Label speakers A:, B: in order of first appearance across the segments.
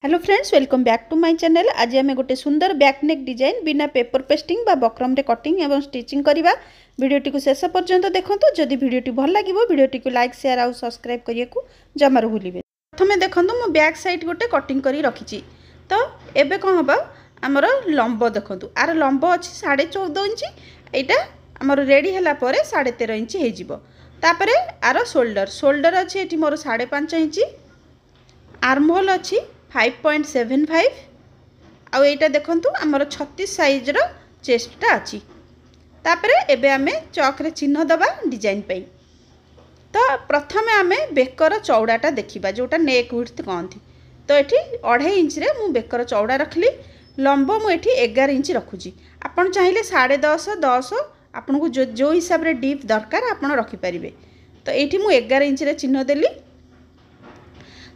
A: Hello friends, welcome back to my channel. आज आम गोटे सुंदर बैक नेक डिजाइन बिना पेपर पेस्टिंग बा बक्रम रे कटिंग एवं स्टिचिंग करवा। वीडियोटी को शेष पर्यंत देखो। जदि वीडियोटी भल लगे वीडियोटी को लाइक शेयर और सब्सक्राइब करने को जमार भूलिए। प्रथम देखो मु बैक साइड गोटे कटिंग करी रखी। तो एबे कौन हम आमर लंब देखो, आर लंब अच्छी 14.5 इंच। यहाँ आमर रेडी है 13.5 इंच होपर। आर शोल्डर अच्छी ये मोर 5.5 इंच। आर्महोल अच्छी 5.75। आउ एटा देखंतु आमर 36 साइज रो चेस्टटा अच्छी। तापरे एबे आमे चौक रे चिन्ह दबा डिजाइन पई। तो प्रथम आमे बेकर चौड़ाटा देखिबा, जोटा नेक विड्थ कहंती। तो एठी 2.5 इंच रे मु बेकर चौड़ा रखली। लंब मु एठी 11 इंच रखुची। आपण चाहिले 10.5 10 आपन को जो हिसाब रे डीप दरकार आपण रखि परिबे। तो एठी मु 11 इंच रे चिन्ह देली।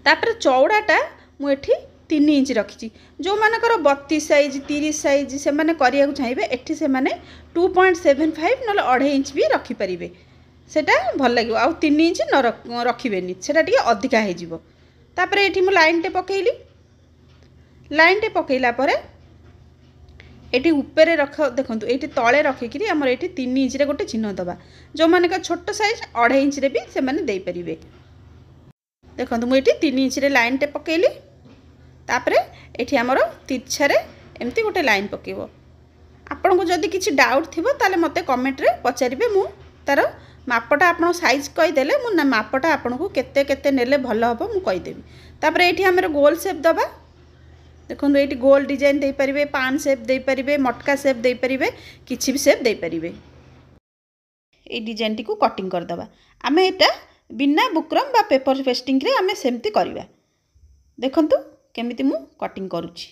A: तापर चौड़ाटा मु एठी 3 इंच रखी। जो मानकर 32 साइज 30 साइज से माने करिया चाहिए एठी से माने 2.75 नले 2.5 इंच भी रखि परिबे। सेटा भल लागियो। आ 3 इंच न रखिबेनी, सेटा टिके अधिका हे जिवो। तापर एठी मु लाइन टे पकेइली। लाइन टे पकेइला परे एठी ऊपर रख देखंतु, एठी तळे रखिकरी हमर एठी 3 इंच रे गोटे चिन्ह दबा। जो माने का छोट साइज 2.5 इंच रे भी से माने देई परिबे। देखो मुझे 3 इंच रे लाइन टे पकेली। तापरे एठी हमरो तिरछा रे एमती गोटे लाइन पकेबो। आपन को जदी किछि डाउट थिबो ताले मते कमेंट रे पचारिबे। मु तार मापटा आपन साइज कहि देले मु ना मापटा आपन को केते केते नेले भलो हबो मु कहि देबी। तापरे एठी हमरो गोल शेप दबा। देखो एठी गोल डिजाइन दे परिबे, पान शेप दे परिबे, मटका शेप दे परिबे, किछि भी शेप दे परिबे। ए डिजाइन टी को कटिंग कर दबा। आमे एटा बिना बुकरम बा पेपर पेस्टिंग रे आमे सेमती करवा। देखंतु केमिति मु कटिंग करूची।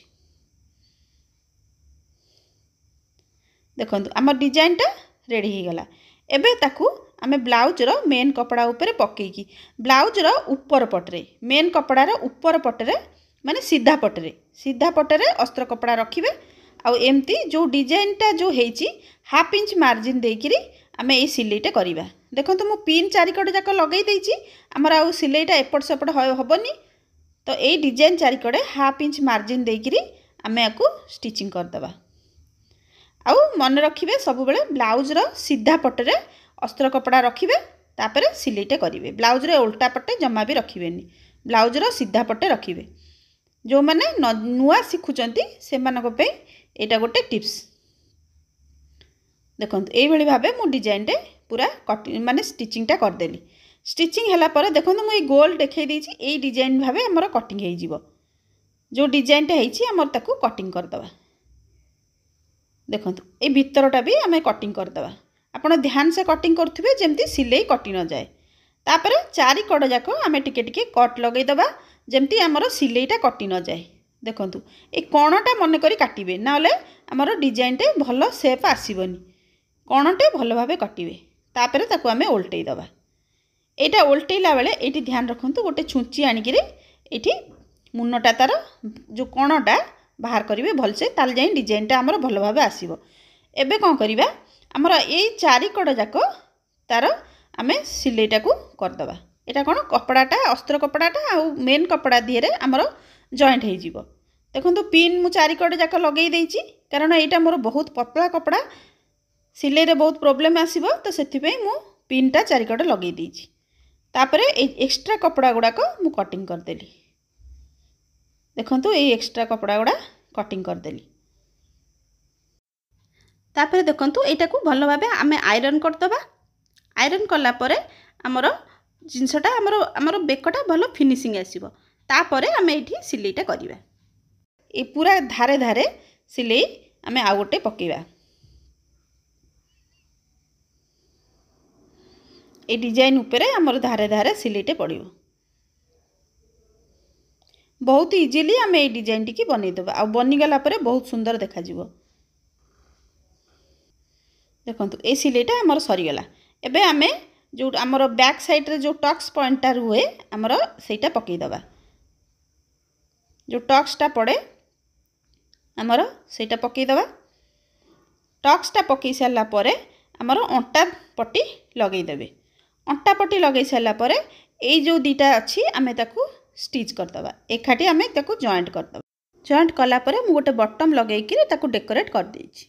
A: देखंतु हमर डिजाइन टा रेडी हो गला। एबे ताकू आमे ब्लाउज रो मेन कपड़ा ऊपर पकेकी, ब्लाउज रो ऊपर पटरे मेन कपड़ा रो ऊपर पटरे माने सीधा पटरे अस्त्र कपड़ा रखिबे। आ एमती जो डिजाइन टा जो हेची 1/2 इंच मार्जिन देकिरी आमे ए सिलेइटा करिबा। देखो तो मु पिन चारिकड़ जाक लगे देइची। आमर आ सिलेइटा एपट सेपट हबनी। तो ए डिजाइन चारिकड़े 1/2 इंच मार्जिन देकिरी आमे आकु स्टिचिंग कर दबा। आउ मन रखिबे सब बेले ब्लाउज रो सीधा पटरे अस्त्र कपड़ा रखिबे। तापरे सिलेइटा करिवे। ब्लाउज रे उल्टा पट्टे जमा भी रखिबेनी, ब्लाउज रो सीधा पट्टे रखिबे। जो माने नुआ सिखुचंती से मानको पे एटा गोटे टिप्स। देखो ये भाई भाव मु डिजाइन टे पूरा कटिंग माने स्टिचिंग टा कर देली। स्टिचिंग हला पर देखो मुझे गोल देखे देइछि। ए डिजाइन भाव हमर कटिंग हे जिवो। जो डिजाइन टा हेछि हमर ताकू कटिंग कर दबा। देखो ए भीतरटा भी आमे कटिंग कर दबा। आपण ध्यान से कटिंग करथुबे जेमती सिलाई कटि न जाए। तापरे चारि कड़ जाको आमे टिके टिके कट लगै दबा जेमती हमर सिलाईटा कटि न जाए। देखंतु ए कोणटा मन करी काटिबे, नाले हमर डिजाइन टे भलो शेप आसीबनी। कोणटे भल भाव कटिबे। तापरे ताकू आमे ओल्टै दबा। एटा ओल्टैला बेले एठी ध्यान रखंतु गोटे छुंची आनिकिरी एठी मुन्नटा तार जो कोणटा बाहर करिवे भलसे, ताल जाई डिजाइनटा हमर भल भाव आसीबो। एबे कोन करिबा, हमर एई चारि कड़ जाको तार आमे सिलेइटा को कर दबा। एटा कोन कपड़ाटा अस्त्र कपड़ाटा आ मेन कपड़ा दिहरे हमर जॉइंट हे जिवो। देखंतु पिन मु चारि कड़ जाको लगै देइची, कारण एटा मोर बहुत पतला कपड़ा, सिलाई रे बहुत प्रॉब्लम आसीबो। तो सेथि पे मु पिनटा चारिकड़ लगै देइची। तापरे एक्स्ट्रा कपड़ा गुड़ाक मु कटिंग कर देली। देखंतु ए एक्स्ट्रा कपड़ा गुड़ा कटिंग कर देली। तापरे देखंतु एटा को भलो भाबे आमे आयरन कर दबा। आयरन कला परे हमर जिंसटा हमर बेकटा भलो फिनिशिंग आसीबो। तापरे आमे एठी सिलाईटा करिबा। ए पूरा धारे धारे सिलाई आमे आ गोटे पकेबा। ए डिजाइन उपरे हमर धारे धारे सिलेइटे पड़िबो। बहुत इजीली आमे ए डिजाइन टी बनै दबा। आ बनी गला परे बहुत सुंदर देखा जिवो। देखंतु ए सिलेइटा हमर सरी गला। एबे आमे जो हमर बैक साइड रे जो टक्स पॉइंट रुहे हमर सेटा पकै दबा। जो टक्सटा पड़े हमर सेटा पकै दबा। टक्सटा पकै सारला परे हमर अंटा पट्टी लगै देबे। अंटा पट्टी लगे सारा पर ये जो दीटा अच्छी आमे ताकू स्टिच करदबा एकाठी आम जॉइंट करदबा जॉइंट कला परे मु गोटे बटम लगेकी ताकू डेकोरेट कर देछि।